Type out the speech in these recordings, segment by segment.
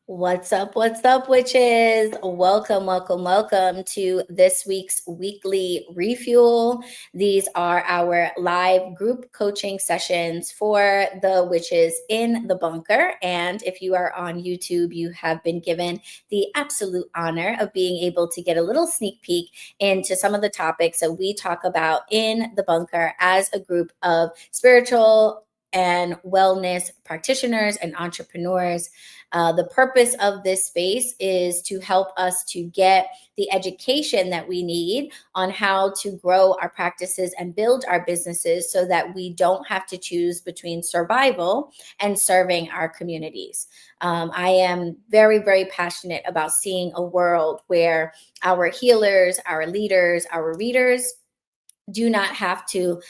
What's up, witches? Welcome to this week's weekly refuel. These are our live group coaching sessions for the witches in the bunker. And if you are on YouTube, you have been given the absolute honor of being able to get a little sneak peek into some of the topics that we talk about in the bunker as a group of spiritual and wellness practitioners and entrepreneurs. The purpose of this space is to help us to get the education that we need on how to grow our practices and build our businesses so that we don't have to choose between survival and serving our communities. I am very, very passionate about seeing a world where our healers, our leaders, our readers do not have to,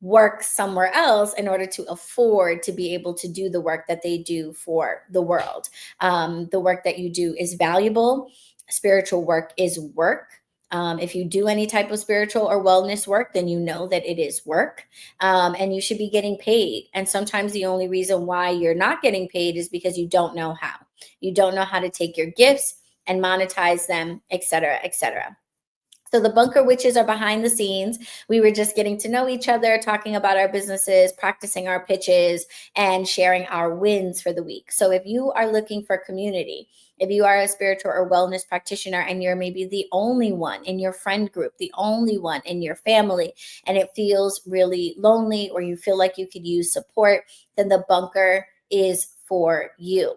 work somewhere else in order to afford to be able to do the work that they do for the world. The work that you do is valuable. Spiritual work is work. If you do any type of spiritual or wellness work, then you know that it is work, and you should be getting paid. And sometimes the only reason why you're not getting paid is because you don't know how. You don't know how to take your gifts and monetize them, et cetera, et cetera. So the bunker witches are behind the scenes. We were just getting to know each other, talking about our businesses, practicing our pitches, and sharing our wins for the week. So if you are looking for community, if you are a spiritual or wellness practitioner and you're maybe the only one in your friend group, the only one in your family, and it feels really lonely or you feel like you could use support, then the bunker is for you.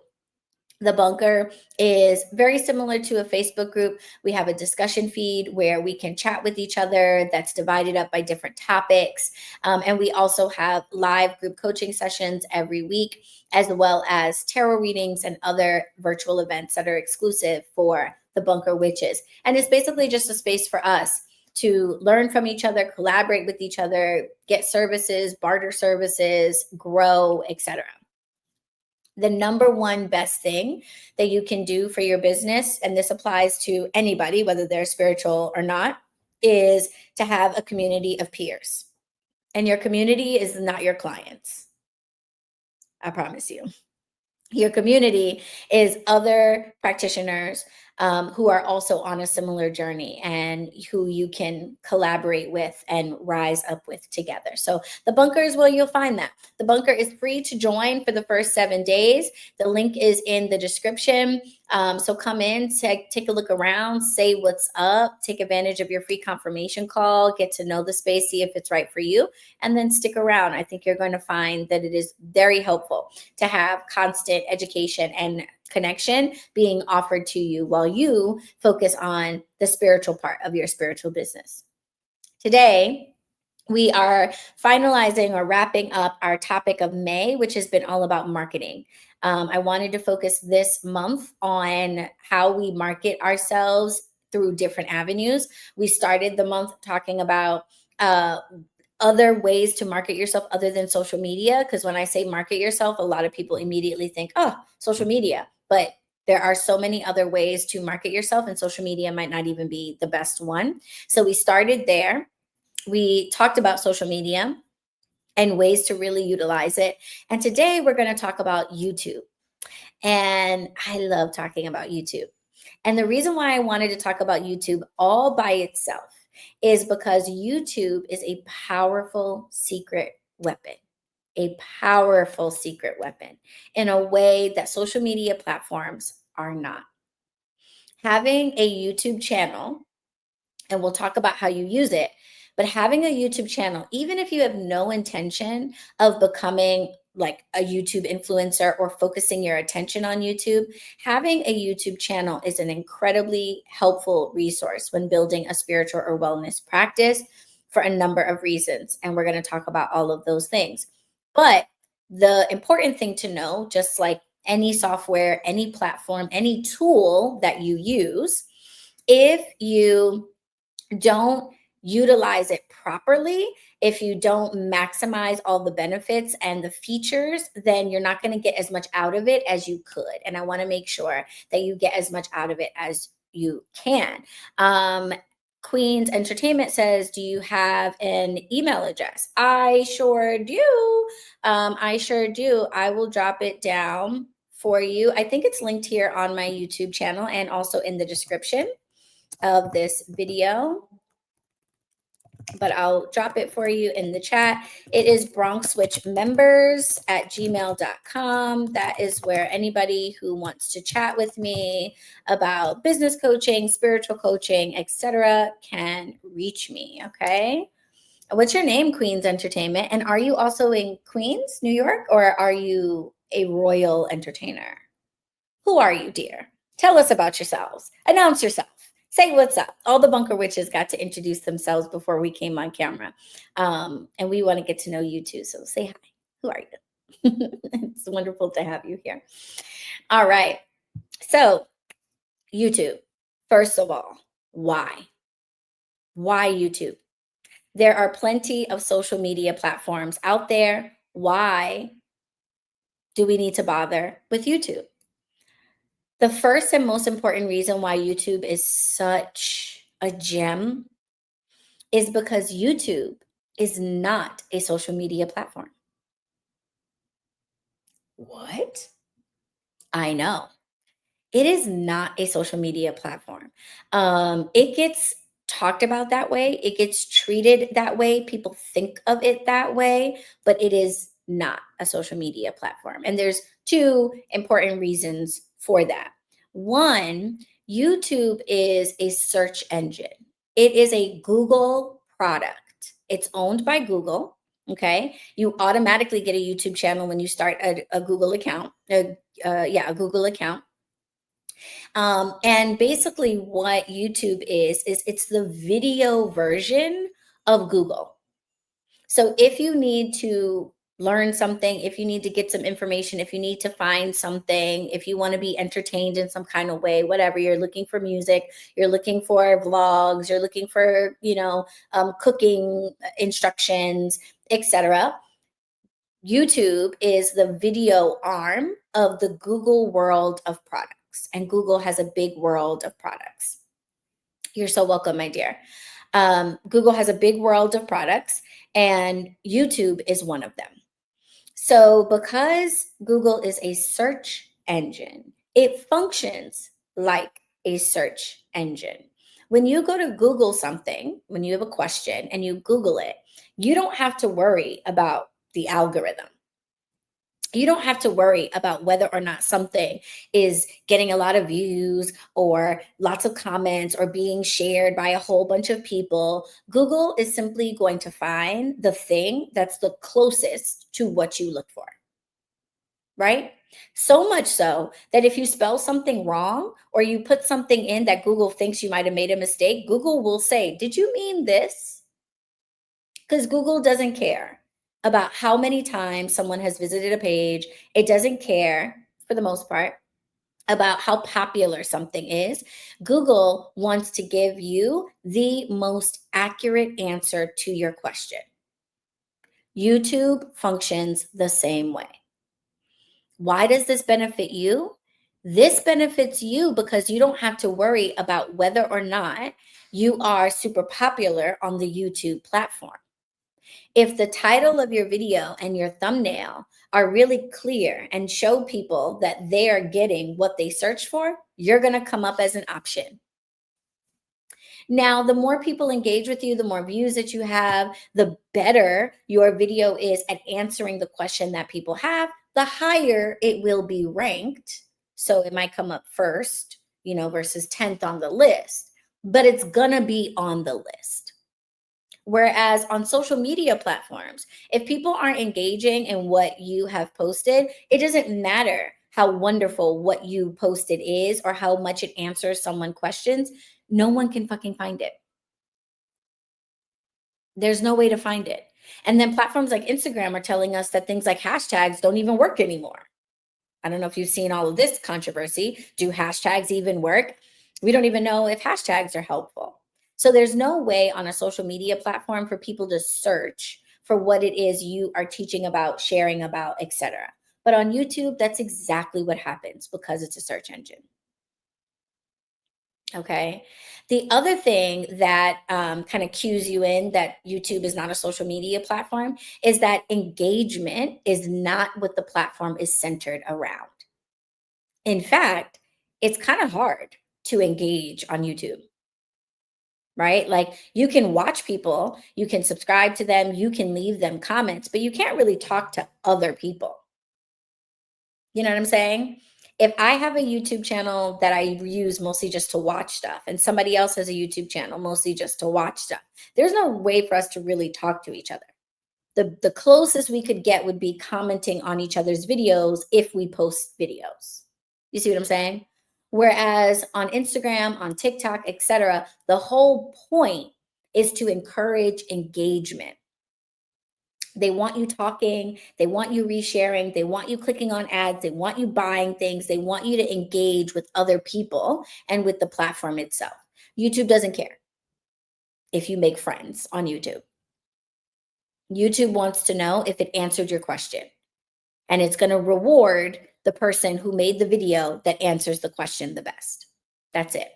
The bunker is very similar to a Facebook group. We have a discussion feed where we can chat with each other that's divided up by different topics. And we also have live group coaching sessions every week, as well as tarot readings and other virtual events that are exclusive for the bunker witches. And it's basically just a space for us to learn from each other, collaborate with each other, get services, barter services, grow, etc. The number one best thing that you can do for your business, and this applies to anybody, whether they're spiritual or not, is to have a community of peers. And your community is not your clients. I promise you. Your community is other practitioners who are also on a similar journey and who you can collaborate with and rise up with together. So the bunker is where you'll find that. The bunker is free to join for the first 7 days. The link is in the description. So come in, take a look around, say what's up, take advantage of your free confirmation call, get to know the space, see if it's right for you, and then stick around. I think you're going to find that it is very helpful to have constant education and connection being offered to you while you focus on the spiritual part of your spiritual business. Today, we are finalizing or wrapping up our topic of May, which has been all about marketing. I wanted to focus this month on how we market ourselves through different avenues. We started the month talking about other ways to market yourself other than social media. Because when I say market yourself, a lot of people immediately think, oh, social media. But there are so many other ways to market yourself, and social media might not even be the best one. So we started there. We talked about social media and ways to really utilize it. And today we're going to talk about YouTube. And I love talking about YouTube. And the reason why I wanted to talk about YouTube all by itself is because YouTube is a powerful secret weapon, a powerful secret weapon in a way that social media platforms are not. Having a YouTube channel, and we'll talk about how you use it, but having a YouTube channel, even if you have no intention of becoming like a YouTube influencer or focusing your attention on YouTube, having a YouTube channel is an incredibly helpful resource when building a spiritual or wellness practice for a number of reasons. And we're going to talk about all of those things. But the important thing to know, just like any software, any platform, any tool that you use, if you don't utilize it properly, if you don't maximize all the benefits and the features, then you're not going to get as much out of it as you could. And I want to make sure that you get as much out of it as you can. Queen's Entertainment says, do you have an email address? I sure do. I will drop it down for you. I think it's linked here on my YouTube channel and also in the description of this video, but I'll drop it for you in the chat. It is bronxswitchmembers@gmail.com. That is where anybody who wants to chat with me about business coaching, spiritual coaching, etc., can reach me. Okay. What's your name, Queens Entertainment? And are you also in Queens, New York, or are you a royal entertainer? Who are you, dear? Tell us about yourselves. Announce yourself. Say what's up. All the bunker witches got to introduce themselves before we came on camera. And we want to get to know you too. So say hi. Who are you? It's wonderful to have you here. All right. So, YouTube, first of all, why? Why YouTube? There are plenty of social media platforms out there. Why do we need to bother with YouTube? The first and most important reason why YouTube is such a gem is because YouTube is not a social media platform. What? I know. It is not a social media platform. It gets talked about that way. It gets treated that way. People think of it that way, but it is not a social media platform. And there's two important reasons for that. One, YouTube is a search engine. It is a Google product. It's owned by Google. Okay. You automatically get a YouTube channel when you start a Google account. A Google account. And basically, what YouTube is it's the video version of Google. So if you need to learn something, if you need to get some information, if you need to find something, if you want to be entertained in some kind of way, whatever, you're looking for music, you're looking for vlogs, you're looking for, cooking instructions, etc. YouTube is the video arm of the Google world of products, and Google has a big world of products. You're so welcome, my dear. Google has a big world of products, and YouTube is one of them. So, because Google is a search engine, it functions like a search engine. When you go to Google something, when you have a question and you Google it, you don't have to worry about the algorithm. You don't have to worry about whether or not something is getting a lot of views or lots of comments or being shared by a whole bunch of people. Google is simply going to find the thing that's the closest to what you look for, right? So much so that if you spell something wrong or you put something in that Google thinks you might have made a mistake, Google will say, "Did you mean this?" Because Google doesn't care about how many times someone has visited a page. It doesn't care, for the most part, about how popular something is. Google wants to give you the most accurate answer to your question. YouTube functions the same way. Why does this benefit you? This benefits you because you don't have to worry about whether or not you are super popular on the YouTube platform. If the title of your video and your thumbnail are really clear and show people that they are getting what they search for, you're going to come up as an option. Now, the more people engage with you, the more views that you have, the better your video is at answering the question that people have, the higher it will be ranked. So it might come up first, versus 10th on the list, but it's going to be on the list. Whereas on social media platforms, if people aren't engaging in what you have posted, it doesn't matter how wonderful what you posted is or how much it answers someone's questions. No one can fucking find it. There's no way to find it. And then platforms like Instagram are telling us that things like hashtags don't even work anymore. I don't know if you've seen all of this controversy. Do hashtags even work? We don't even know if hashtags are helpful. So there's no way on a social media platform for people to search for what it is you are teaching about, sharing about, etc. But on YouTube, that's exactly what happens because it's a search engine. Okay. The other thing that kind of cues you in that YouTube is not a social media platform is that engagement is not what the platform is centered around. In fact, it's kind of hard to engage on YouTube, right? Like you can watch people, you can subscribe to them, you can leave them comments, but you can't really talk to other people. You know what I'm saying? If I have a YouTube channel that I use mostly just to watch stuff, and somebody else has a YouTube channel mostly just to watch stuff, there's no way for us to really talk to each other. The closest we could get would be commenting on each other's videos if we post videos. You see what I'm saying? Whereas on Instagram, on TikTok, etc., the whole point is to encourage engagement. They want you talking, they want you resharing, they want you clicking on ads, they want you buying things, they want you to engage with other people and with the platform itself. YouTube doesn't care if you make friends on YouTube. YouTube wants to know if it answered your question, and it's going to reward the person who made the video that answers the question the best. That's it.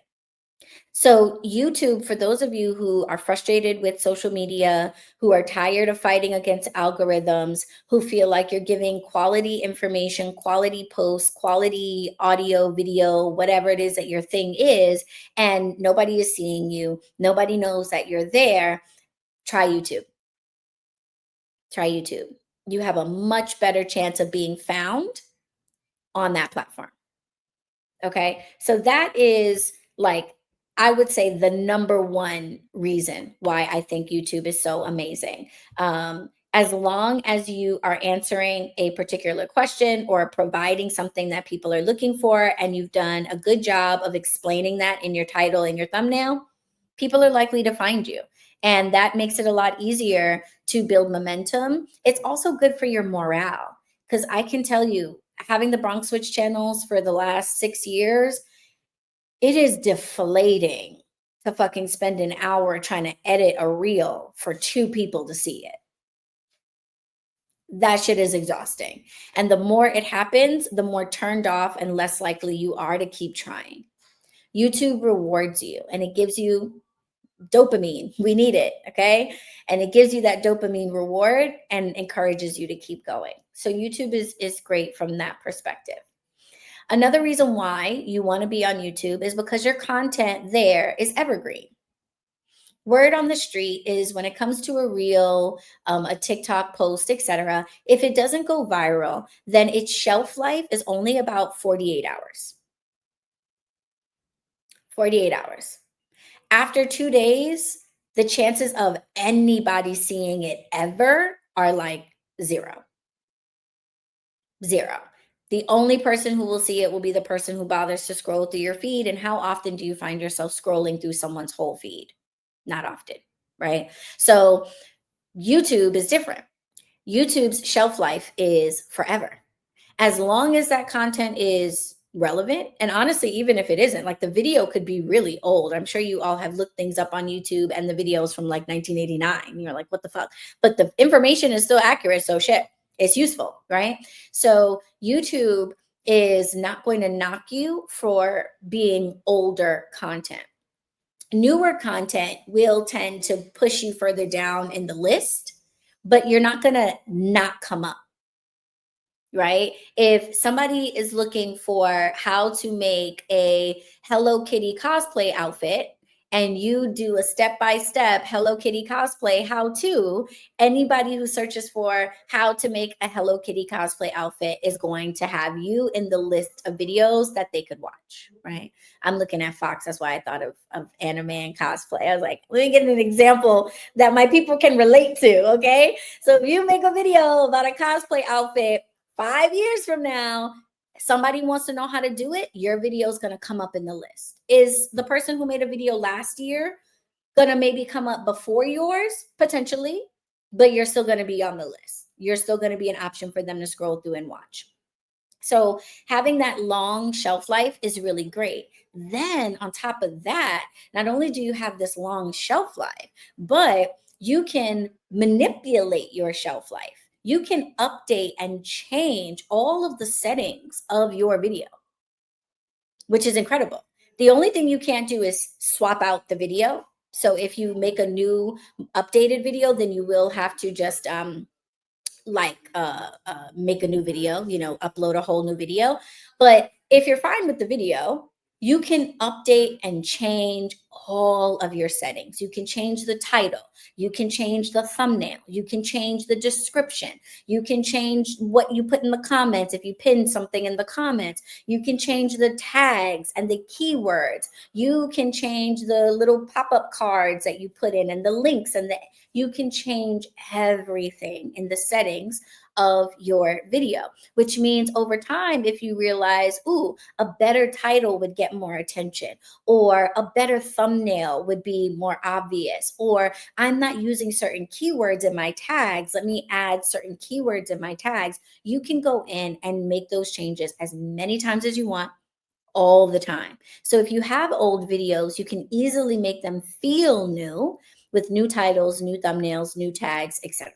So, YouTube, for those of you who are frustrated with social media, who are tired of fighting against algorithms, who feel like you're giving quality information, quality posts, quality audio, video, whatever it is that your thing is, and nobody is seeing you, nobody knows that you're there, try YouTube. Try YouTube. You have a much better chance of being found on that platform. Okay. So that is like, I would say the number one reason why I think YouTube is so amazing. As long as you are answering a particular question or providing something that people are looking for, and you've done a good job of explaining that in your title and your thumbnail, people are likely to find you. And that makes it a lot easier to build momentum. It's also good for your morale, because I can tell you, having the Bronx Switch channels for the last 6 years, it is deflating to fucking spend an hour trying to edit a reel for two people to see it. That shit is exhausting. And the more it happens, the more turned off and less likely you are to keep trying. YouTube rewards you and it gives you dopamine. We need it. Okay. And it gives you that dopamine reward and encourages you to keep going. So YouTube is great from that perspective. Another reason why you want to be on YouTube is because your content there is evergreen. Word on the street is when it comes to a reel, a TikTok post, etc., if it doesn't go viral, then its shelf life is only about 48 hours. 48 hours. After 2 days, the chances of anybody seeing it ever are like zero. Zero. The only person who will see it will be the person who bothers to scroll through your feed. And how often do you find yourself scrolling through someone's whole feed? Not often, right? So YouTube is different. YouTube's shelf life is forever. As long as that content is relevant, and honestly, even if it isn't, like the video could be really old. I'm sure you all have looked things up on YouTube and the videos from like 1989. You're like, what the fuck? But the information is still accurate. So shit, it's useful, right? So YouTube is not going to knock you for being older content. Newer content will tend to push you further down in the list, but you're not going to not come up, right? If somebody is looking for how to make a Hello Kitty cosplay outfit and you do a step-by-step Hello Kitty cosplay how-to, anybody who searches for how to make a Hello Kitty cosplay outfit is going to have you in the list of videos that they could watch, right? I'm looking at Fox. That's why I thought of anime and cosplay. I was like, let me get an example that my people can relate to, okay? So if you make a video about a cosplay outfit, 5 years from now, somebody wants to know how to do it, your video is going to come up in the list. Is the person who made a video last year going to maybe come up before yours? Potentially, but you're still going to be on the list. You're still going to be an option for them to scroll through and watch. So having that long shelf life is really great. Then on top of that, not only do you have this long shelf life, but you can manipulate your shelf life. You can update and change all of the settings of your video, which is incredible. The only thing you can't do is swap out the video. So if you make a new updated video, then you will have to just make a new video, upload a whole new video. But If you're fine with the video, you can update and change all of your settings. You can change the title. You can change the thumbnail. You can change the description. You can change what you put in the comments if you pin something in the comments. You can change the tags and the keywords. You can change the little pop-up cards that you put in and the links you can change everything in the settings of your video, which means over time, if you realize, ooh, a better title would get more attention, or a better thumbnail would be more obvious, or I'm not using certain keywords in my tags, let me add certain keywords in my tags, you can go in and make those changes as many times as you want all the time. So if you have old videos, you can easily make them feel new with new titles, new thumbnails, new tags, etc.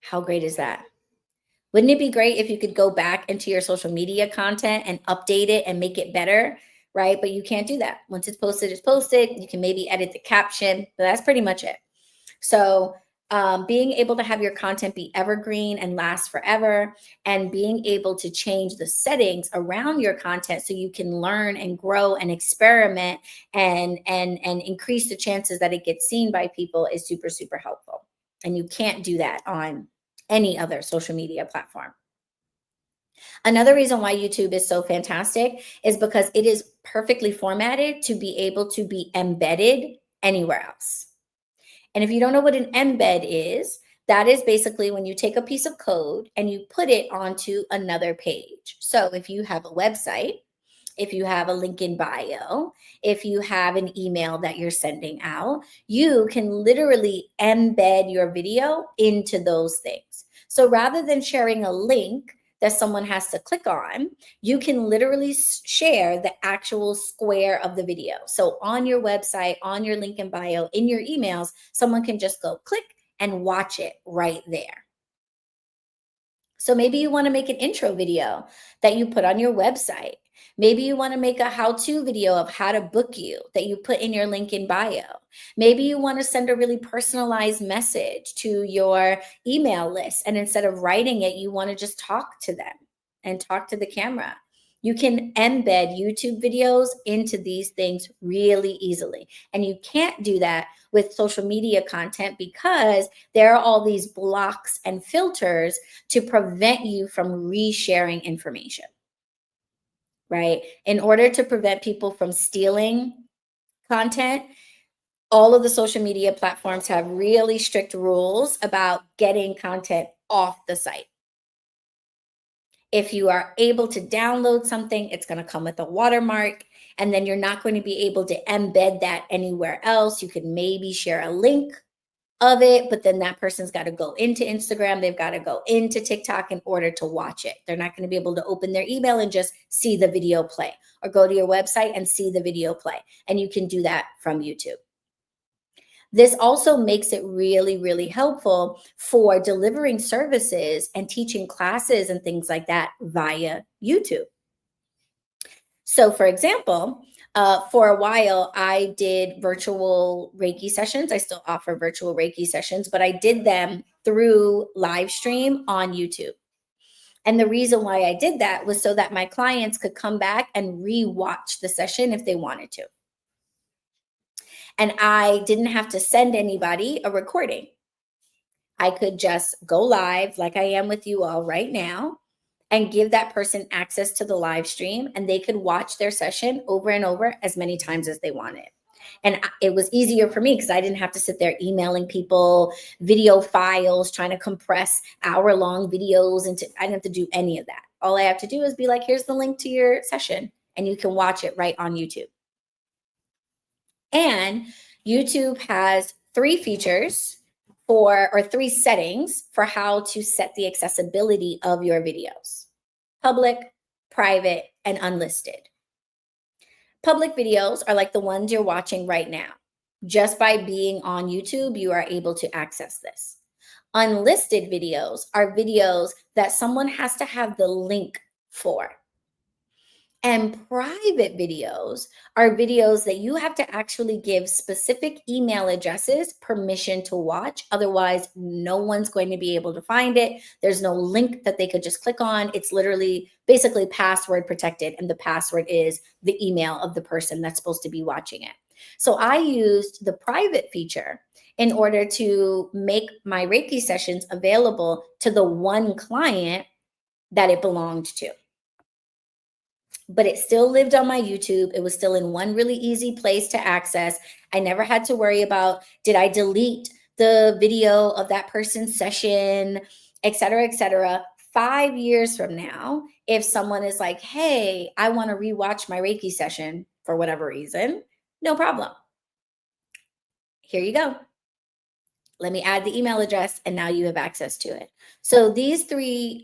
How great is that? Wouldn't it be great if you could go back into your social media content and update it and make it better, right? But you can't do that. Once it's posted, it's posted. You can maybe edit the caption, but that's pretty much it. So, being able to have your content be evergreen and last forever, and being able to change the settings around your content so you can learn and grow and experiment and increase the chances that it gets seen by people is super, super helpful. And you can't do that on any other social media platform. Another reason why YouTube is so fantastic is because it is perfectly formatted to be able to be embedded anywhere else. And if you don't know what an embed is, that is basically when you take a piece of code and you put it onto another page. So if you have a website, if you have a link in bio, if you have an email that you're sending out, you can literally embed your video into those things. So rather than sharing a link that someone has to click on, you can literally share the actual square of the video. So on your website, on your link in bio, in your emails, someone can just go click and watch it right there. So maybe you want to make an intro video that you put on your website. Maybe you want to make a how-to video of how to book you that you put in your link in bio. Maybe you want to send a really personalized message to your email list. And instead of writing it, you want to just talk to them and talk to the camera. You can embed YouTube videos into these things really easily. And you can't do that with social media content because there are all these blocks and filters to prevent you from resharing information, right? In order to prevent people from stealing content, all of the social media platforms have really strict rules about getting content off the site. If you are able to download something, it's going to come with a watermark, and then you're not going to be able to embed that anywhere else. You could maybe share a link of it, but then that person's got to go into Instagram, they've got to go into TikTok in order to watch it. They're not going to be able to open their email and just see the video play, or go to your website and see the video play. And you can do that from YouTube. This also makes it really, really helpful for delivering services and teaching classes and things like that via YouTube. So, for example, for a while, I did virtual Reiki sessions. I still offer virtual Reiki sessions, but I did them through live stream on YouTube. And the reason why I did that was so that my clients could come back and re-watch the session if they wanted to. And I didn't have to send anybody a recording. I could just go live like I am with you all right now and give that person access to the live stream, and they could watch their session over and over as many times as they wanted. And it was easier for me because I didn't have to sit there emailing people video files, trying to compress hour-long videos I didn't have to do any of that. All I have to do is be like, here's the link to your session, and you can watch it right on YouTube. And YouTube has three settings for how to set the accessibility of your videos: public, private, and unlisted. Public videos are like the ones you're watching right now. Just by being on YouTube, you are able to access this. Unlisted videos are videos that someone has to have the link for. And private videos are videos that you have to actually give specific email addresses permission to watch. Otherwise, no one's going to be able to find it. There's no link that they could just click on. It's literally basically password protected, and the password is the email of the person that's supposed to be watching it. So I used the private feature in order to make my Reiki sessions available to the one client that it belonged to, but it still lived on my YouTube. It was still in one really easy place to access. I never had to worry about, did I delete the video of that person's session, et cetera, et cetera. 5 years from now, if someone is like, hey, I want to rewatch my Reiki session for whatever reason, no problem. Here you go. Let me add the email address, and now you have access to it. So these three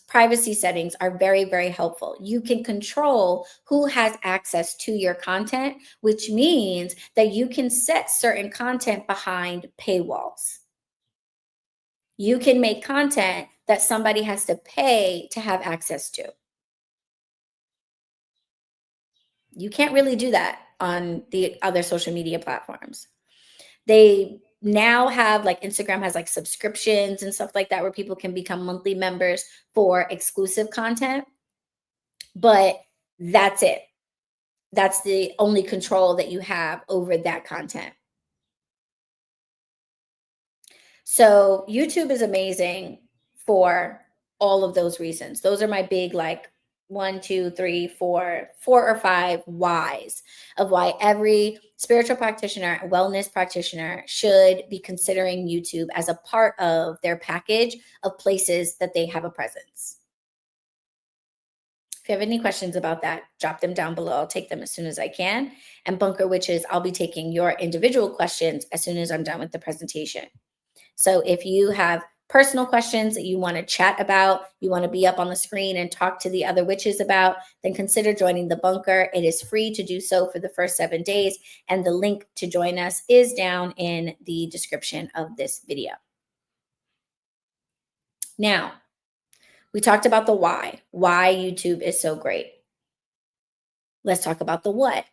privacy settings are very, very helpful. You can control who has access to your content, which means that you can set certain content behind paywalls. You can make content that somebody has to pay to have access to. You can't really do that on the other social media platforms. They now have, like, Instagram has like subscriptions and stuff like that where people can become monthly members for exclusive content, but that's it. That's the only control that you have over that content. So YouTube is amazing for all of those reasons. Those are my big, like, one, two, three, four or five whys of why every spiritual practitioner, wellness practitioner should be considering YouTube as a part of their package of places that they have a presence. If you have any questions about that, drop them down below. I'll take them as soon as I can. And Bunker Witches, I'll be taking your individual questions as soon as I'm done with the presentation. So if you have personal questions that you want to chat about, you want to be up on the screen and talk to the other witches about, then consider joining the bunker. It is free to do so for the first 7 days, and the link to join us is down in the description of this video. Now, we talked about the why YouTube is so great. Let's talk about the what.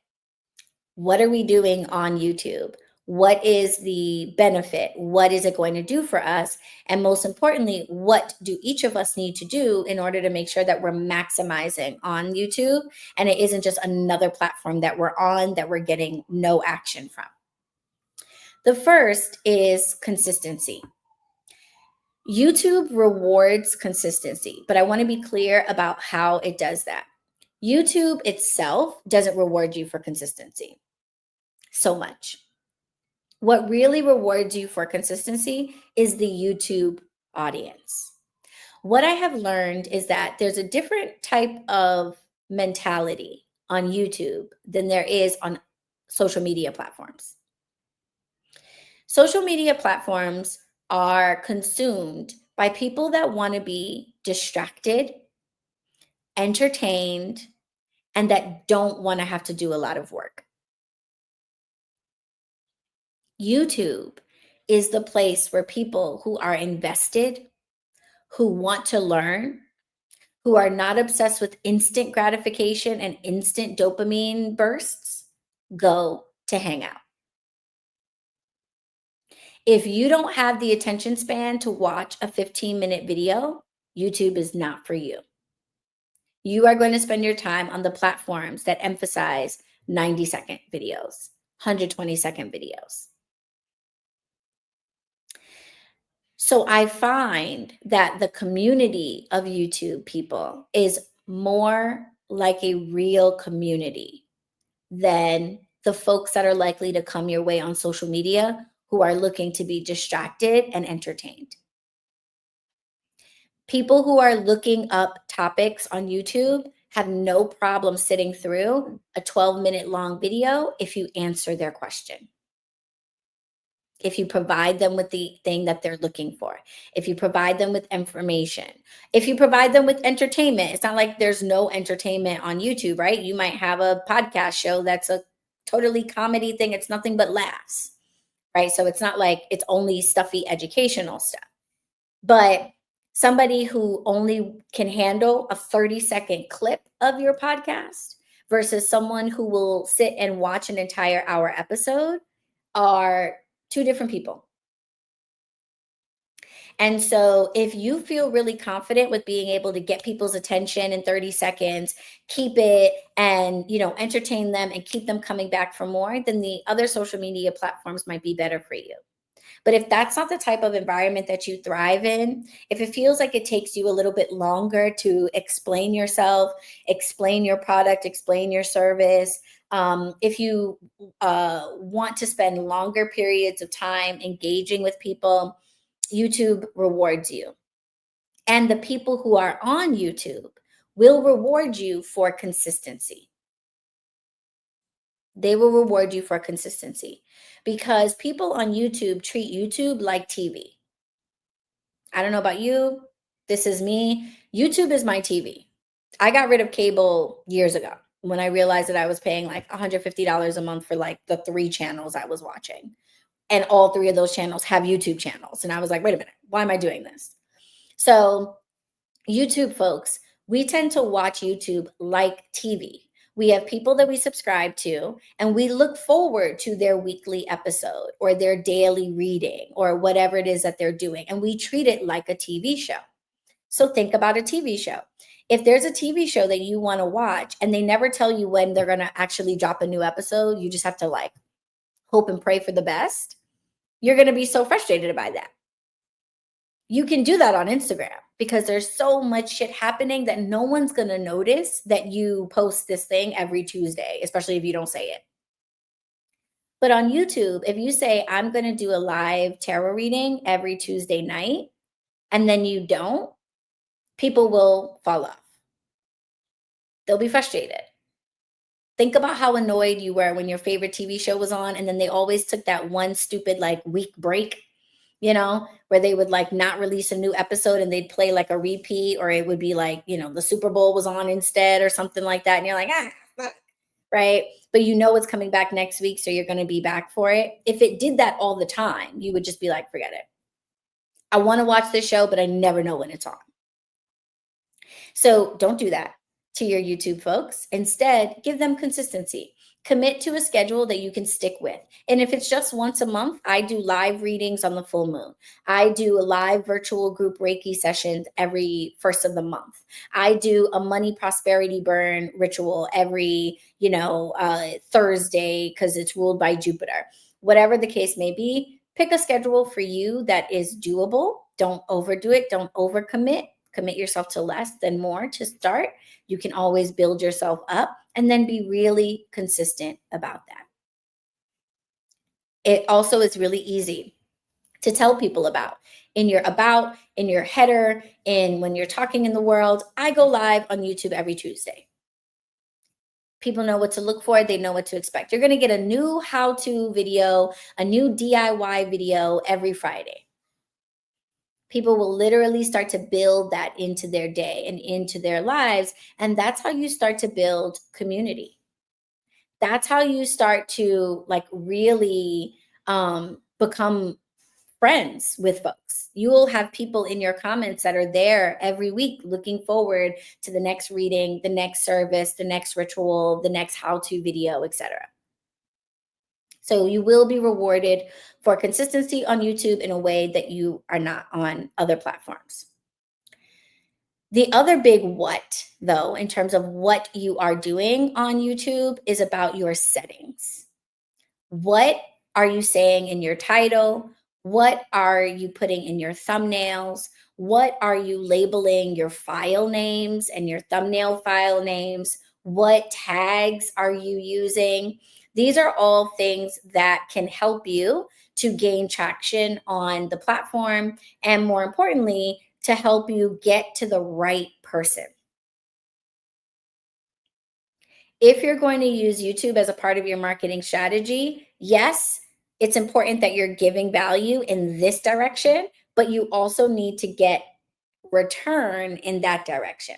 What are we doing on YouTube? What is the benefit? What is it going to do for us? And most importantly, what do each of us need to do in order to make sure that we're maximizing on YouTube and it isn't just another platform that we're on that we're getting no action from? The first is consistency. YouTube rewards consistency, but I want to be clear about how it does that. YouTube itself doesn't reward you for consistency so much. What really rewards you for consistency is the YouTube audience. What I have learned is that there's a different type of mentality on YouTube than there is on social media platforms. Social media platforms are consumed by people that want to be distracted, entertained, and that don't want to have to do a lot of work. YouTube is the place where people who are invested, who want to learn, who are not obsessed with instant gratification and instant dopamine bursts go to hang out. If you don't have the attention span to watch a 15-minute video, YouTube is not for you. You are going to spend your time on the platforms that emphasize 90-second videos, 120-second videos. So I find that the community of YouTube people is more like a real community than the folks that are likely to come your way on social media who are looking to be distracted and entertained. People who are looking up topics on YouTube have no problem sitting through a 12-minute long video if you answer their question. If you provide them with the thing that they're looking for, if you provide them with information, if you provide them with entertainment. It's not like there's no entertainment on YouTube, right? You might have a podcast show that's a totally comedy thing. It's nothing but laughs, right? So it's not like it's only stuffy educational stuff. But Somebody who only can handle a 30-second clip of your podcast versus someone who will sit and watch an entire hour episode are two different people. And so if you feel really confident with being able to get people's attention in 30 seconds, keep it and, entertain them and keep them coming back for more, then the other social media platforms might be better for you. But if that's not the type of environment that you thrive in, if it feels like it takes you a little bit longer to explain yourself, explain your product, explain your service, if you want to spend longer periods of time engaging with people, YouTube rewards you. And the people who are on YouTube will reward you for consistency. They will reward you for consistency because people on YouTube treat YouTube like TV. I don't know about you. This is me. YouTube is my TV. I got rid of cable years ago when I realized that I was paying like $150 a month for like the 3 channels I was watching. And all 3 of those channels have YouTube channels. And I was like, wait a minute, why am I doing this? So, YouTube folks, we tend to watch YouTube like TV. We have people that we subscribe to, and we look forward to their weekly episode or their daily reading or whatever it is that they're doing. And we treat it like a TV show. So think about a TV show. If there's a TV show that you want to watch and they never tell you when they're going to actually drop a new episode, you just have to like hope and pray for the best. You're going to be so frustrated by that. You can do that on Instagram because there's so much shit happening that no one's going to notice that you post this thing every Tuesday, especially if you don't say it. But on YouTube, if you say, I'm going to do a live tarot reading every Tuesday night, and then you don't, people will fall off. They'll be frustrated. Think about how annoyed you were when your favorite TV show was on, and then they always took that one stupid like week break, where they would like not release a new episode and they'd play like a repeat, or it would be like, the Super Bowl was on instead or something like that. And you're like, fuck, right? But it's coming back next week, so you're going to be back for it. If it did that all the time, you would just be like, forget it. I want to watch this show, but I never know when it's on. So don't do that to your YouTube folks. Instead, give them consistency. Commit to a schedule that you can stick with. And if it's just once a month, I do live readings on the full moon. I do a live virtual group Reiki sessions every first of the month. I do a money prosperity burn ritual every, Thursday because it's ruled by Jupiter. Whatever the case may be, pick a schedule for you that is doable. Don't overdo it. Don't overcommit. Commit yourself to less than more to start. You can always build yourself up and then be really consistent about that. It also is really easy to tell people about. In your header, in when you're talking in the world, I go live on YouTube every Tuesday. People know what to look for. They know what to expect. You're going to get a new how-to video, a new DIY video every Friday. People will literally start to build that into their day and into their lives. And that's how you start to build community. That's how you start to like really become friends with folks. You will have people in your comments that are there every week looking forward to the next reading, the next service, the next ritual, the next how-to video, etc. So you will be rewarded for consistency on YouTube in a way that you are not on other platforms. The other big what, though, in terms of what you are doing on YouTube is about your settings. What are you saying in your title? What are you putting in your thumbnails? What are you labeling your file names and your thumbnail file names? What tags are you using? These are all things that can help you to gain traction on the platform and, more importantly, to help you get to the right person. If you're going to use YouTube as a part of your marketing strategy, yes, it's important that you're giving value in this direction, but you also need to get return in that direction.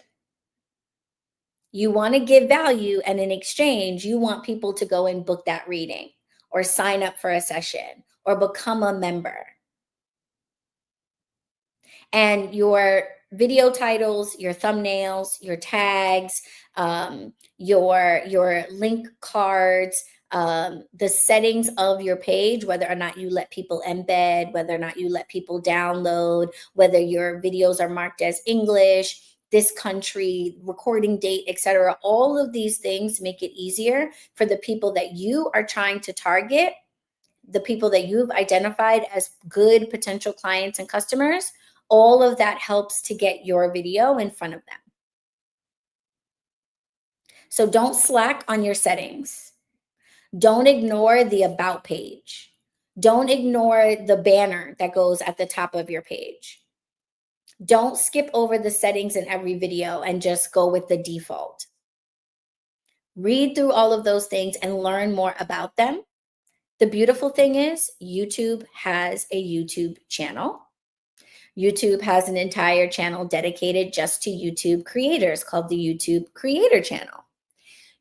You want to give value, and in exchange, you want people to go and book that reading or sign up for a session or become a member. And your video titles, your thumbnails, your tags, your link cards, the settings of your page, whether or not you let people embed, whether or not you let people download, whether your videos are marked as English, this country, recording date, etc. All of these things make it easier for the people that you are trying to target, the people that you've identified as good potential clients and customers. All of that helps to get your video in front of them. So don't slack on your settings. Don't ignore the about page. Don't ignore the banner that goes at the top of your page. Don't skip over the settings in every video and just go with the default. Read through all of those things and learn more about them. The beautiful thing is, YouTube has a YouTube channel. YouTube has an entire channel dedicated just to YouTube creators called the YouTube Creator Channel.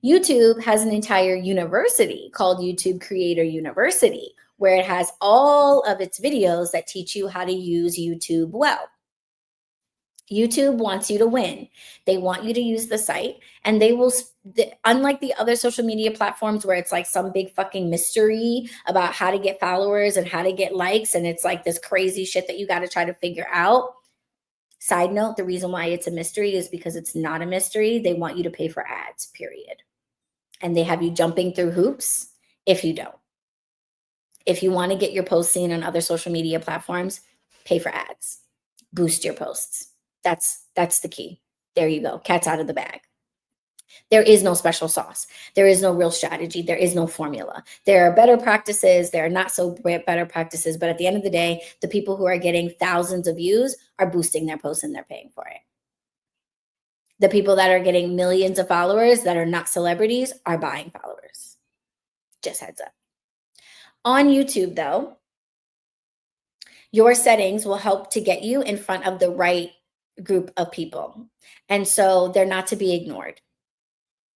YouTube has an entire university called YouTube Creator University, where it has all of its videos that teach you how to use YouTube well. YouTube wants you to win. They want you to use the site, and they will, unlike the other social media platforms where it's like some big fucking mystery about how to get followers and how to get likes, and it's like this crazy shit that you got to try to figure out. Side note, the reason why it's a mystery is because it's not a mystery. They want you to pay for ads, period. And they have you jumping through hoops if you don't. If you want to get your posts seen on other social media platforms, pay for ads. Boost your posts. That's the key. There you go. Cat's out of the bag. There is no special sauce. There is no real strategy. There is no formula. There are better practices. There are not so better practices. But at the end of the day, the people who are getting thousands of views are boosting their posts and they're paying for it. The people that are getting millions of followers that are not celebrities are buying followers. Just heads up. On YouTube, though, your settings will help to get you in front of the right group of people. And so they're not to be ignored.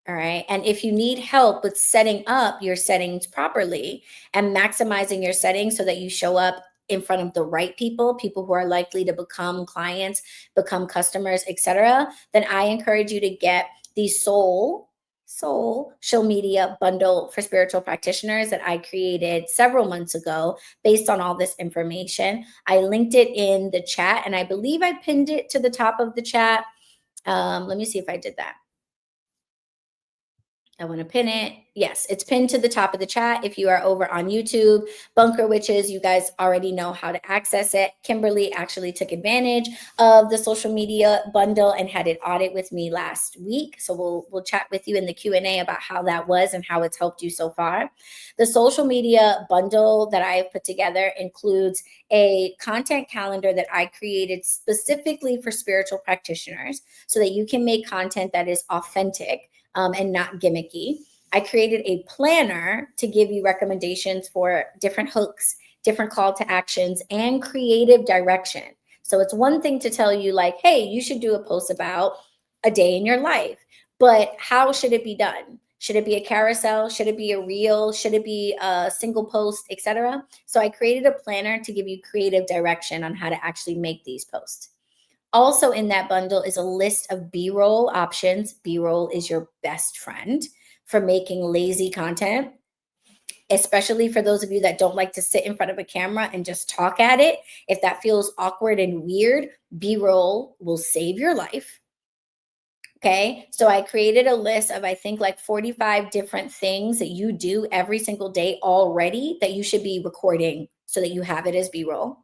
All right. And if you need help with setting up your settings properly and maximizing your settings so that you show up in front of the right people, people who are likely to become clients, become customers, etc., then I encourage you to get the social media bundle for spiritual practitioners that I created several months ago based on all this information. I linked it in the chat, and I believe I pinned it to the top of the chat. Let me see if I did that. I want to pin it. Yes, it's pinned to the top of the chat. If you are over on YouTube, Bunker Witches, you guys already know how to access it. Kimberly actually took advantage of the social media bundle and had an audit with me last week. So we'll chat with you in the Q&A about how that was and how it's helped you so far. The social media bundle that I have put together includes a content calendar that I created specifically for spiritual practitioners so that you can make content that is authentic and not gimmicky. I created a planner to give you recommendations for different hooks, different call to actions, and creative direction. So it's one thing to tell you like, hey, you should do a post about a day in your life, but how should it be done? Should it be a carousel? Should it be a reel? Should it be a single post, etc.? So I created a planner to give you creative direction on how to actually make these posts. Also in that bundle is a list of B-roll options. B-roll is your best friend for making lazy content, especially for those of you that don't like to sit in front of a camera and just talk at it. If that feels awkward and weird, B-roll will save your life. Okay, so I created a list of, I think, like 45 different things that you do every single day already that you should be recording so that you have it as B-roll.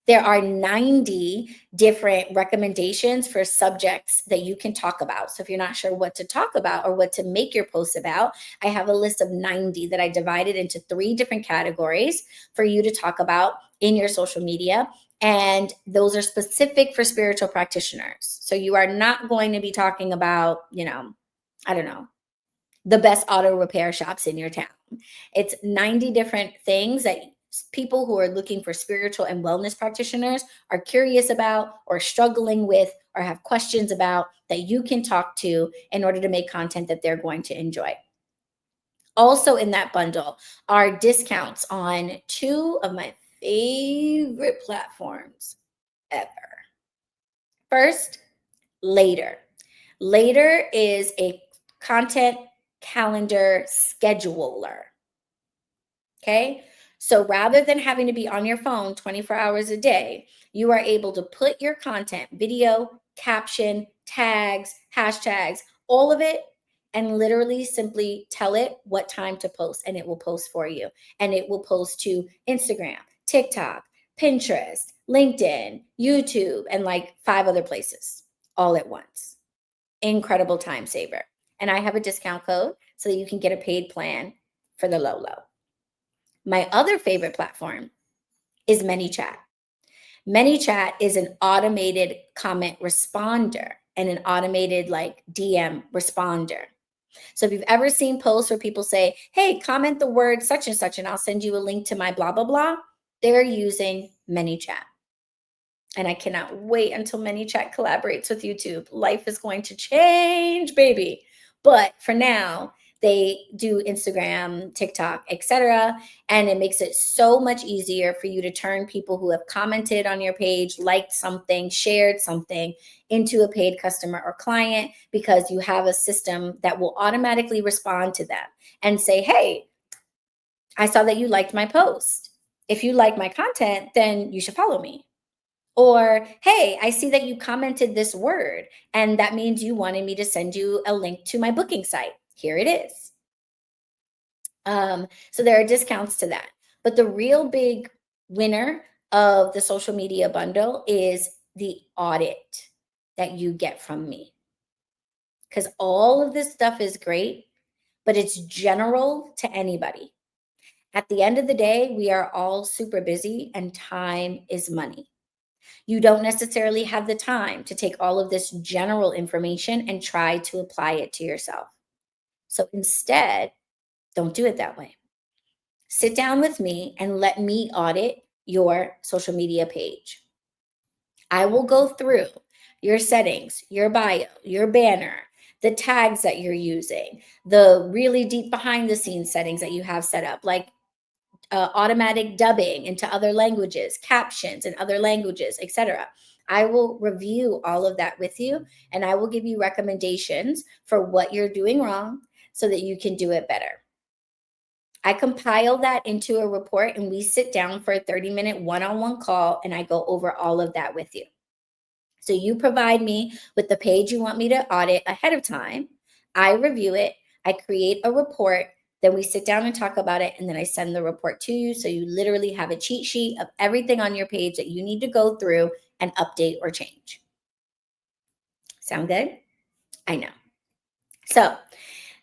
There are 90 different recommendations for subjects that you can talk about. So if you're not sure what to talk about or what to make your post about, I have a list of 90 that I divided into 3 different categories for you to talk about in your social media. And those are specific for spiritual practitioners. So you are not going to be talking about, I don't know, the best auto repair shops in your town. It's 90 different things that people who are looking for spiritual and wellness practitioners are curious about or struggling with or have questions about that you can talk to in order to make content that they're going to enjoy. Also in that bundle are discounts on 2 of my favorite platforms ever. First, Later. Later is a content calendar scheduler. Okay. So rather than having to be on your phone 24 hours a day, you are able to put your content, video, caption, tags, hashtags, all of it, and literally simply tell it what time to post, and it will post for you. And it will post to Instagram, TikTok, Pinterest, LinkedIn, YouTube, and like 5 other places all at once. Incredible time saver. And I have a discount code so that you can get a paid plan for the low, low. My other favorite platform is ManyChat. ManyChat is an automated comment responder and an automated like DM responder. So if you've ever seen posts where people say, hey, comment the word such and I'll send you a link to my blah, blah, blah, they're using ManyChat. And I cannot wait until ManyChat collaborates with YouTube. Life is going to change, baby. But for now, they do Instagram, TikTok, etc. And it makes it so much easier for you to turn people who have commented on your page, liked something, shared something into a paid customer or client, because you have a system that will automatically respond to them and say, hey, I saw that you liked my post. If you like my content, then you should follow me. Or, hey, I see that you commented this word, and that means you wanted me to send you a link to my booking site. Here it is. So there are discounts to that. But the real big winner of the social media bundle is the audit that you get from me. Because all of this stuff is great, but it's general to anybody. At the end of the day, we are all super busy, and time is money. You don't necessarily have the time to take all of this general information and try to apply it to yourself. So instead, don't do it that way. Sit down with me and let me audit your social media page. I will go through your settings, your bio, your banner, the tags that you're using, the really deep behind the scenes settings that you have set up, like automatic dubbing into other languages, captions in other languages, etc. I will review all of that with you, and I will give you recommendations for what you're doing wrong so that you can do it better. I compile that into a report, and we sit down for a 30-minute one-on-one call, and I go over all of that with you. So you provide me with the page you want me to audit ahead of time. I review it. I create a report. Then we sit down and talk about it. And then I send the report to you. So you literally have a cheat sheet of everything on your page that you need to go through and update or change. Sound good? I know. So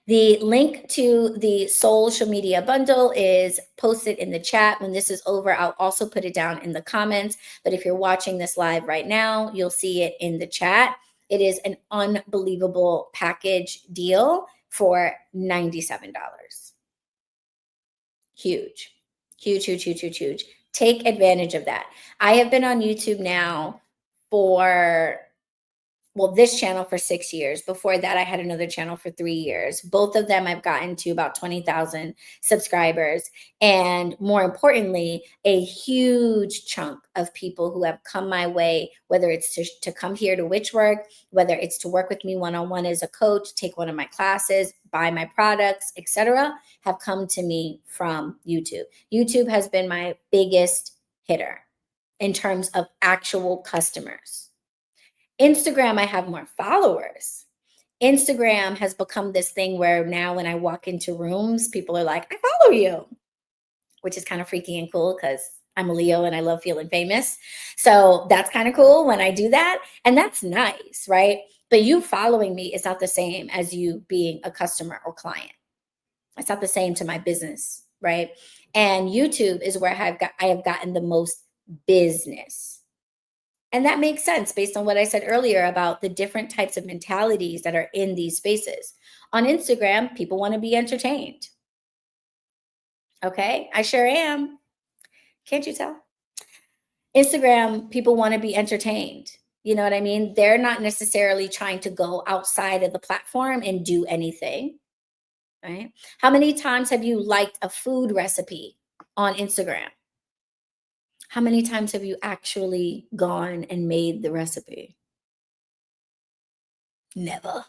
the link to the social media bundle is posted in the chat. When this is over, I'll also put it down in the comments. But if you're watching this live right now, you'll see it in the chat. It is an unbelievable package deal for $97. Huge, huge, huge, huge, huge, huge. Take advantage of that. I have been on YouTube now for this channel for 6 years. Before that, I had another channel for 3 years. Both of them I've gotten to about 20,000 subscribers. And more importantly, a huge chunk of people who have come my way, whether it's to come here to witch work, whether it's to work with me one-on-one as a coach, take one of my classes, buy my products, etc., have come to me from YouTube. YouTube has been my biggest hitter in terms of actual customers. Instagram, I have more followers. Instagram has become this thing where now when I walk into rooms, people are like, I follow you, which is kind of freaky and cool because I'm a Leo and I love feeling famous. So that's kind of cool when I do that. And that's nice, right? But you following me is not the same as you being a customer or client. It's not the same to my business, right? And YouTube is where I have gotten the most business. And that makes sense based on what I said earlier about the different types of mentalities that are in these spaces. On Instagram, people want to be entertained. Okay, I sure am. Can't you tell? Instagram, people want to be entertained. You know what I mean? They're not necessarily trying to go outside of the platform and do anything, right? How many times have you liked a food recipe on Instagram? How many times have you actually gone and made the recipe? Never.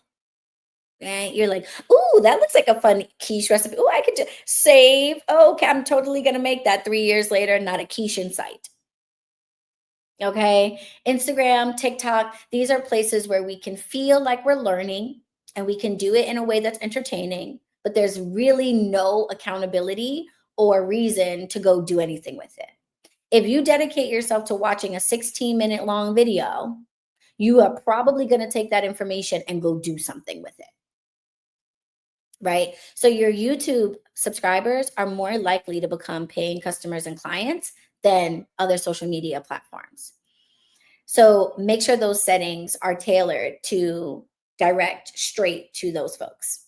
Right? You're like, ooh, that looks like a fun quiche recipe. Ooh, I could just save. Oh, okay, I'm totally gonna make that 3 years later, not a quiche in sight. Okay. Instagram, TikTok, these are places where we can feel like we're learning and we can do it in a way that's entertaining, but there's really no accountability or reason to go do anything with it. If you dedicate yourself to watching a 16-minute long video, you are probably going to take that information and go do something with it. Right. So your YouTube subscribers are more likely to become paying customers and clients than other social media platforms. So make sure those settings are tailored to direct straight to those folks.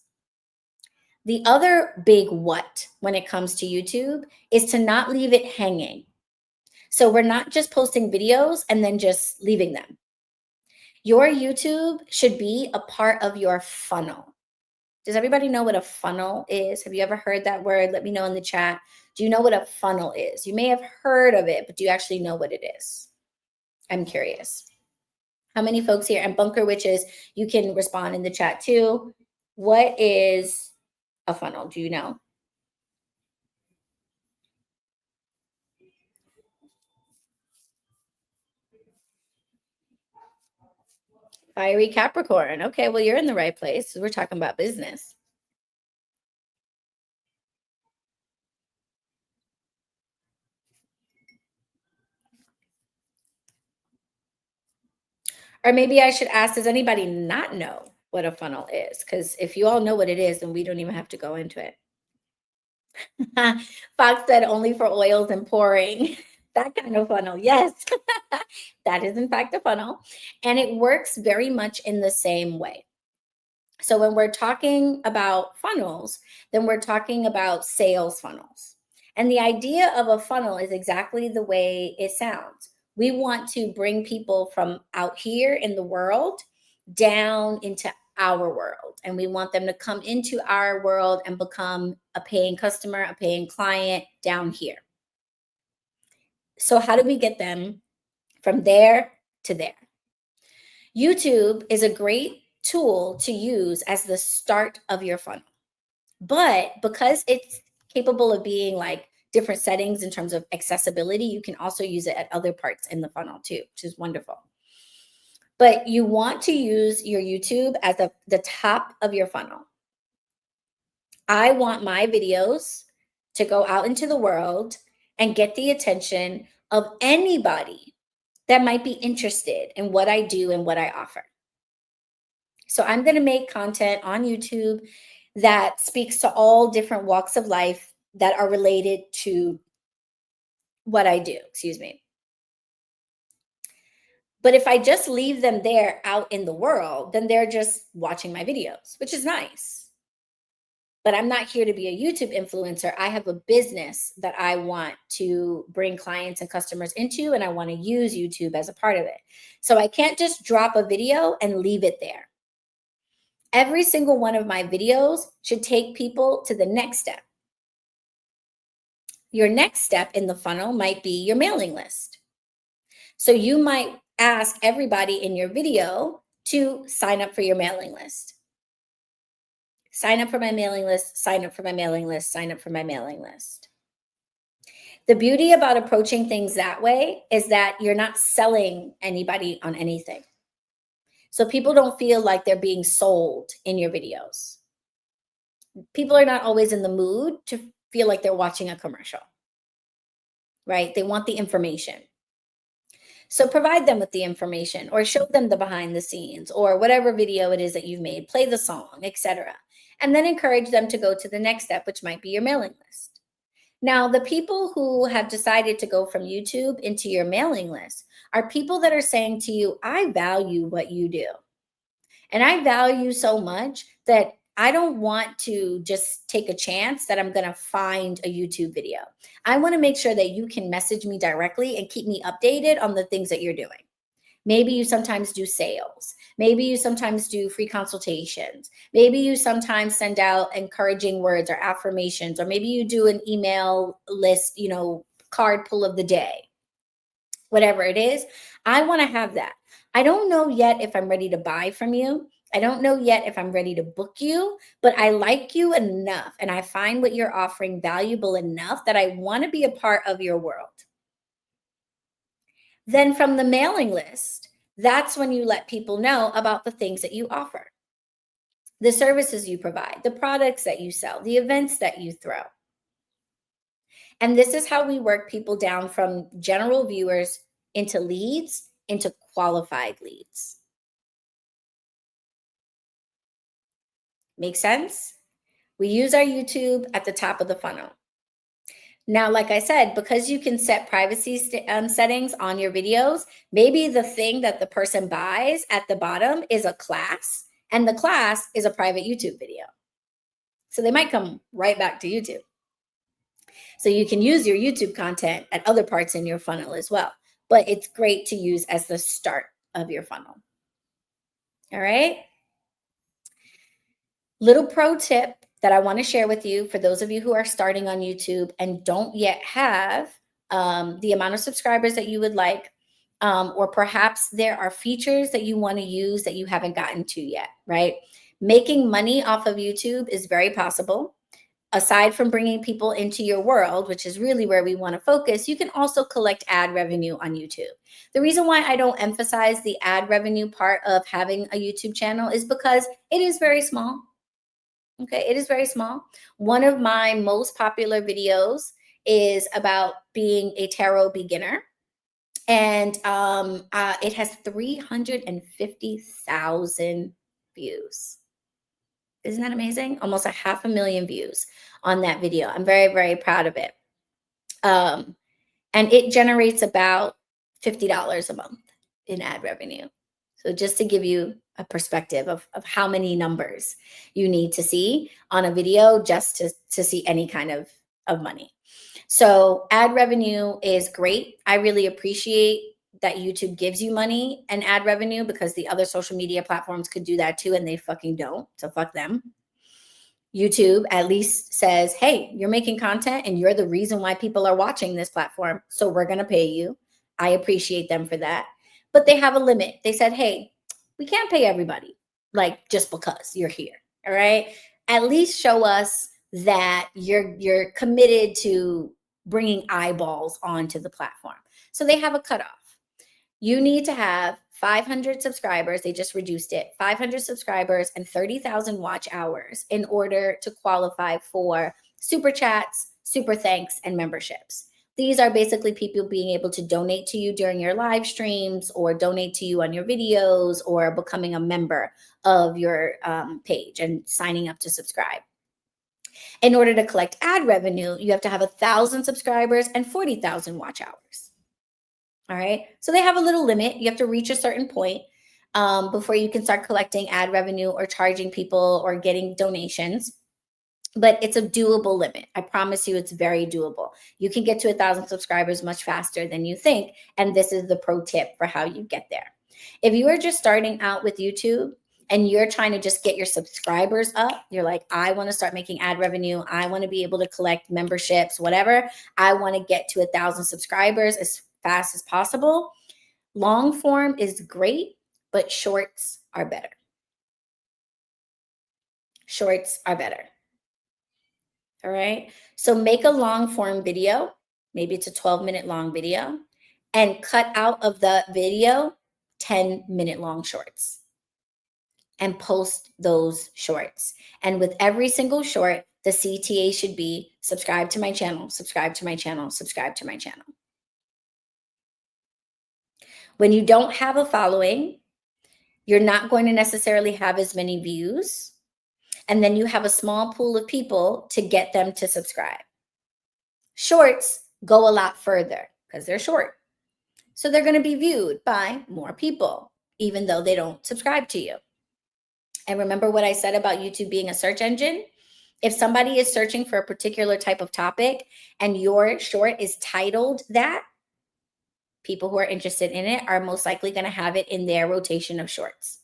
The other big what when it comes to YouTube is to not leave it hanging. So we're not just posting videos and then just leaving them. Your YouTube should be a part of your funnel. Does everybody know what a funnel is? Have you ever heard that word? Let me know in the chat. Do you know what a funnel is? You may have heard of it, but do you actually know what it is? I'm curious. How many folks here? And Bunker Witches, you can respond in the chat too. What is a funnel? Do you know? Fiery Capricorn. Okay, well, you're in the right place. We're talking about business. Or maybe I should ask, does anybody not know what a funnel is? Because if you all know what it is, then we don't even have to go into it. Fox said only for oils and pouring. That kind of funnel. Yes, that is in fact a funnel. And it works very much in the same way. So when we're talking about funnels, then we're talking about sales funnels. And the idea of a funnel is exactly the way it sounds. We want to bring people from out here in the world down into our world. And we want them to come into our world and become a paying customer, a paying client down here. So, how do we get them from there to there? YouTube is a great tool to use as the start of your funnel. But because it's capable of being like different settings in terms of accessibility, you can also use it at other parts in the funnel too, which is wonderful. But you want to use your YouTube as the top of your funnel. I want my videos to go out into the world and get the attention of anybody that might be interested in what I do and what I offer. So I'm going to make content on YouTube that speaks to all different walks of life that are related to what I do. Excuse me. But if I just leave them there out in the world, then they're just watching my videos, which is nice. But I'm not here to be a YouTube influencer. I have a business that I want to bring clients and customers into, and I want to use YouTube as a part of it. So I can't just drop a video and leave it there. Every single one of my videos should take people to the next step. Your next step in the funnel might be your mailing list. So you might ask everybody in your video to sign up for your mailing list. Sign up for my mailing list, sign up for my mailing list, sign up for my mailing list. The beauty about approaching things that way is that you're not selling anybody on anything. So people don't feel like they're being sold in your videos. People are not always in the mood to feel like they're watching a commercial, right? They want the information. So provide them with the information or show them the behind the scenes or whatever video it is that you've made, play the song, etc. And then encourage them to go to the next step, which might be your mailing list. Now, the people who have decided to go from YouTube into your mailing list are people that are saying to you, I value what you do. And I value so much that I don't want to just take a chance that I'm going to find a YouTube video. I want to make sure that you can message me directly and keep me updated on the things that you're doing. Maybe you sometimes do sales. Maybe you sometimes do free consultations. Maybe you sometimes send out encouraging words or affirmations, or maybe you do an email list, card pull of the day. whatever it is. I want to have that. I don't know yet if I'm ready to buy from you. I don't know yet if I'm ready to book you, but I like you enough and I find what you're offering valuable enough that I want to be a part of your world. Then from the mailing list, that's when you let people know about the things that you offer, the services you provide, the products that you sell, the events that you throw. And this is how we work people down from general viewers into leads, into qualified leads. Make sense? We use our YouTube at the top of the funnel. Now, like I said, because you can set privacy settings on your videos, maybe the thing that the person buys at the bottom is a class, and the class is a private YouTube video. So they might come right back to YouTube. So you can use your YouTube content at other parts in your funnel as well. But it's great to use as the start of your funnel. All right. Little pro tip that I want to share with you for those of you who are starting on YouTube and don't yet have the amount of subscribers that you would like, or perhaps there are features that you want to use that you haven't gotten to yet, right? Making money off of YouTube is very possible. Aside from bringing people into your world, which is really where we want to focus, you can also collect ad revenue on YouTube. The reason why I don't emphasize the ad revenue part of having a YouTube channel is because it is very small. Okay, it is very small. One of my most popular videos is about being a tarot beginner, and it has 350,000 views. Isn't that amazing? Almost 500,000 views on that video. I'm very, very proud of it. And it generates about $50 a month in ad revenue. So just to give you a perspective of how many numbers you need to see on a video just to see any kind of money. So ad revenue is great. I really appreciate that YouTube gives you money and ad revenue because the other social media platforms could do that too, and they fucking don't. So fuck them. YouTube at least says, hey, you're making content and you're the reason why people are watching this platform. So we're going to pay you. I appreciate them for that. But they have a limit. They said, hey, we can't pay everybody, like just because you're here. All right. At least show us that you're committed to bringing eyeballs onto the platform. So they have a cutoff. You need to have 500 subscribers. They just reduced it, 500 subscribers and 30,000 watch hours in order to qualify for super chats, super thanks, and memberships. These are basically people being able to donate to you during your live streams or donate to you on your videos or becoming a member of your page and signing up to subscribe. In order to collect ad revenue, you have to have 1,000 subscribers and 40,000 watch hours. All right. So they have a little limit. You have to reach a certain point before you can start collecting ad revenue or charging people or getting donations. But it's a doable limit. I promise you it's very doable. You can get to 1,000 subscribers much faster than you think. And this is the pro tip for how you get there. If you are just starting out with YouTube and you're trying to just get your subscribers up, you're like, I want to start making ad revenue. I want to be able to collect memberships, whatever. I want to get to 1,000 subscribers as fast as possible. Long form is great, but shorts are better. Shorts are better. All right. So make a long form video. Maybe it's a 12-minute long video and cut out of the video 10-minute long shorts and post those shorts. And with every single short, the CTA should be subscribe to my channel, subscribe to my channel, subscribe to my channel. When you don't have a following, you're not going to necessarily have as many views. And then you have a small pool of people to get them to subscribe. Shorts go a lot further because they're short. So they're going to be viewed by more people, even though they don't subscribe to you. And remember what I said about YouTube being a search engine? If somebody is searching for a particular type of topic and your short is titled that, people who are interested in it are most likely going to have it in their rotation of shorts.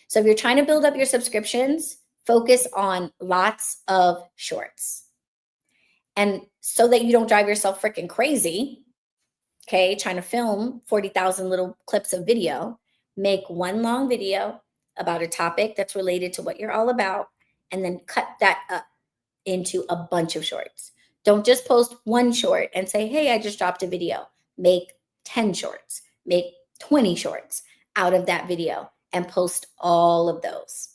So if you're trying to build up your subscriptions, focus on lots of shorts. And so that you don't drive yourself freaking crazy, okay, trying to film 40,000 little clips of video. Make one long video about a topic that's related to what you're all about, and then cut that up into a bunch of shorts. Don't just post one short and say, hey, I just dropped a video. Make 10 shorts, make 20 shorts out of that video and post all of those.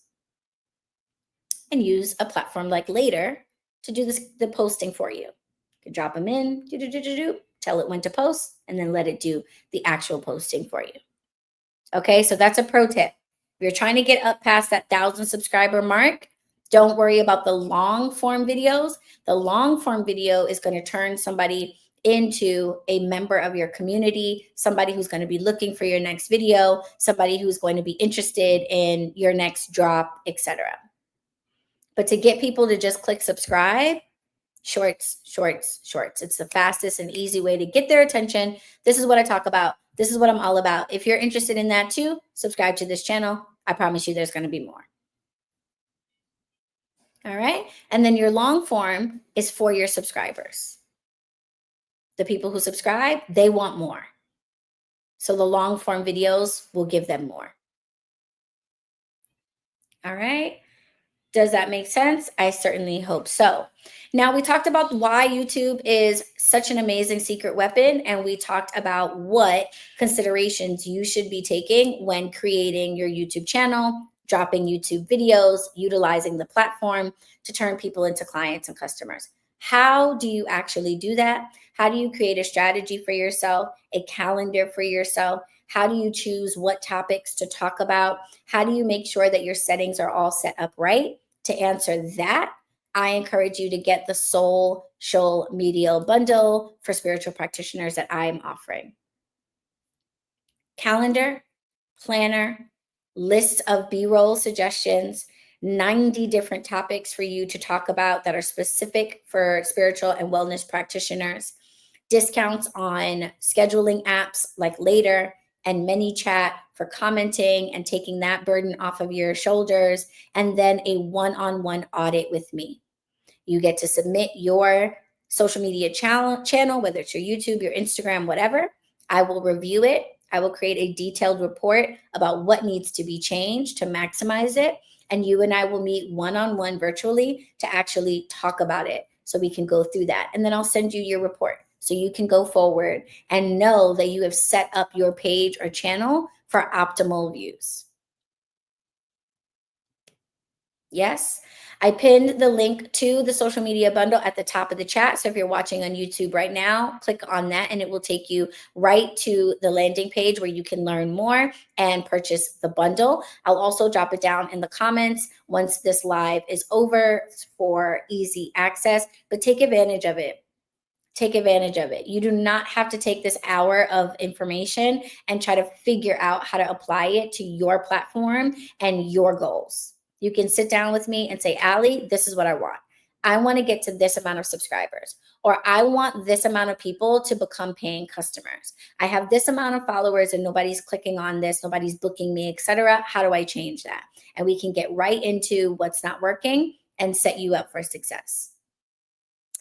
And use a platform like Later to do the posting for you. You can drop them in, tell it when to post, and then let it do the actual posting for you. Okay, so that's a pro tip. If you're trying to get up past that 1,000 subscriber mark, don't worry about the long form videos. The long form video is going to turn somebody into a member of your community, somebody who's going to be looking for your next video, somebody who's going to be interested in your next drop, etc. But to get people to just click subscribe, shorts, shorts, shorts. It's the fastest and easy way to get their attention. This is what I talk about. This is what I'm all about. If you're interested in that too, subscribe to this channel. I promise you there's going to be more. All right. And then your long form is for your subscribers. The people who subscribe, they want more. So the long form videos will give them more. All right. Does that make sense? I certainly hope so. Now, we talked about why YouTube is such an amazing secret weapon, and we talked about what considerations you should be taking when creating your YouTube channel, dropping YouTube videos, utilizing the platform to turn people into clients and customers. How do you actually do that? How do you create a strategy for yourself, a calendar for yourself? How do you choose what topics to talk about? How do you make sure that your settings are all set up right? To answer that, I encourage you to get the Social Media Bundle for spiritual practitioners that I'm offering. Calendar, planner, list of B-roll suggestions, 90 different topics for you to talk about that are specific for spiritual and wellness practitioners, discounts on scheduling apps like Later and ManyChat for commenting and taking that burden off of your shoulders, and then a one-on-one audit with me. You get to submit your social media channel, whether it's your YouTube, your Instagram, whatever. I will review it. I will create a detailed report about what needs to be changed to maximize it. And you and I will meet one-on-one virtually to actually talk about it so we can go through that. And then I'll send you your report so you can go forward and know that you have set up your page or channel for optimal views. Yes. I pinned the link to the social media bundle at the top of the chat. So if you're watching on YouTube right now, click on that and it will take you right to the landing page where you can learn more and purchase the bundle. I'll also drop it down in the comments once this live is over for easy access, but take advantage of it. Take advantage of it. You do not have to take this hour of information and try to figure out how to apply it to your platform and your goals. You can sit down with me and say, Allie, this is what I want. I want to get to this amount of subscribers, or I want this amount of people to become paying customers. I have this amount of followers and nobody's clicking on this, nobody's booking me, etc. How do I change that? And we can get right into what's not working and set you up for success.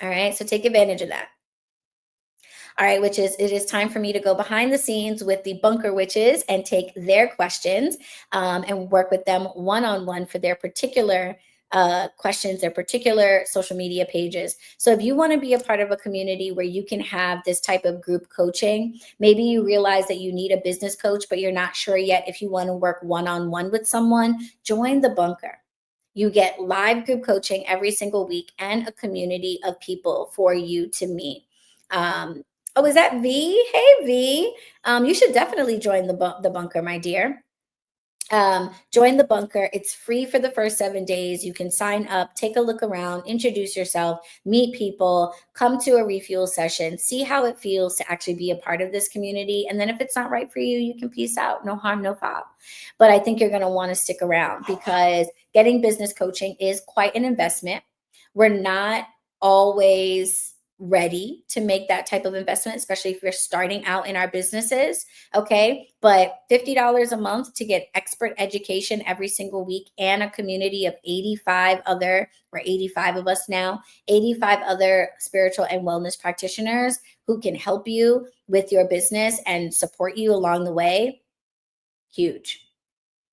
All right, so take advantage of that. All right, witches, it is time for me to go behind the scenes with the bunker witches and take their questions and work with them one-on-one for their particular questions, their particular social media pages. So if you want to be a part of a community where you can have this type of group coaching, maybe you realize that you need a business coach, but you're not sure yet if you want to work one-on-one with someone, join the bunker. You get live group coaching every single week and a community of people for you to meet. Oh, is that V? Hey, V. You should definitely join the bunker, my dear. Join the bunker. It's free for the first 7 days. You can sign up, take a look around, introduce yourself, meet people, come to a refuel session, see how it feels to actually be a part of this community. And then if it's not right for you, you can peace out. No harm, no foul. But I think you're going to want to stick around because getting business coaching is quite an investment. We're not always ready to make that type of investment, especially if you're starting out in our businesses. Okay. But $50 a month to get expert education every single week and a community of 85 other, or 85 of us now, 85 other spiritual and wellness practitioners who can help you with your business and support you along the way. Huge.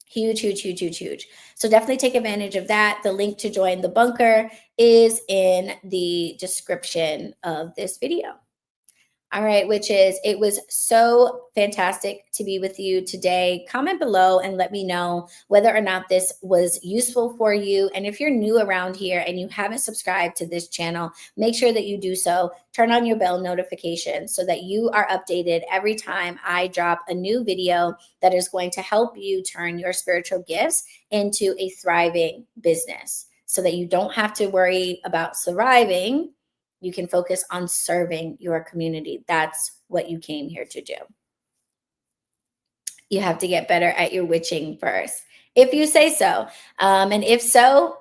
Huge, huge, huge, huge, huge. So definitely take advantage of that. The link to join the bunker is in the description of this video. All right, witches, it was so fantastic to be with you today. Comment below and let me know whether or not this was useful for you. And if you're new around here and you haven't subscribed to this channel, make sure that you do so. Turn on your bell notifications so that you are updated every time I drop a new video that is going to help you turn your spiritual gifts into a thriving business so that you don't have to worry about surviving. You can focus on serving your community. That's what you came here to do. You have to get better at your witching first, if you say so. And if so,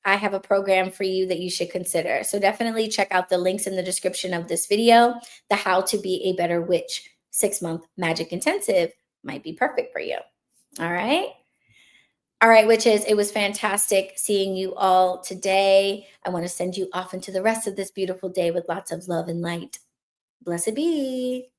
I have a program for you that you should consider. So definitely check out the links in the description of this video. The How to Be a Better Witch 6-month Magic Intensive might be perfect for you. All right. All right, witches, it was fantastic seeing you all today. I want to send you off into the rest of this beautiful day with lots of love and light. Blessed be.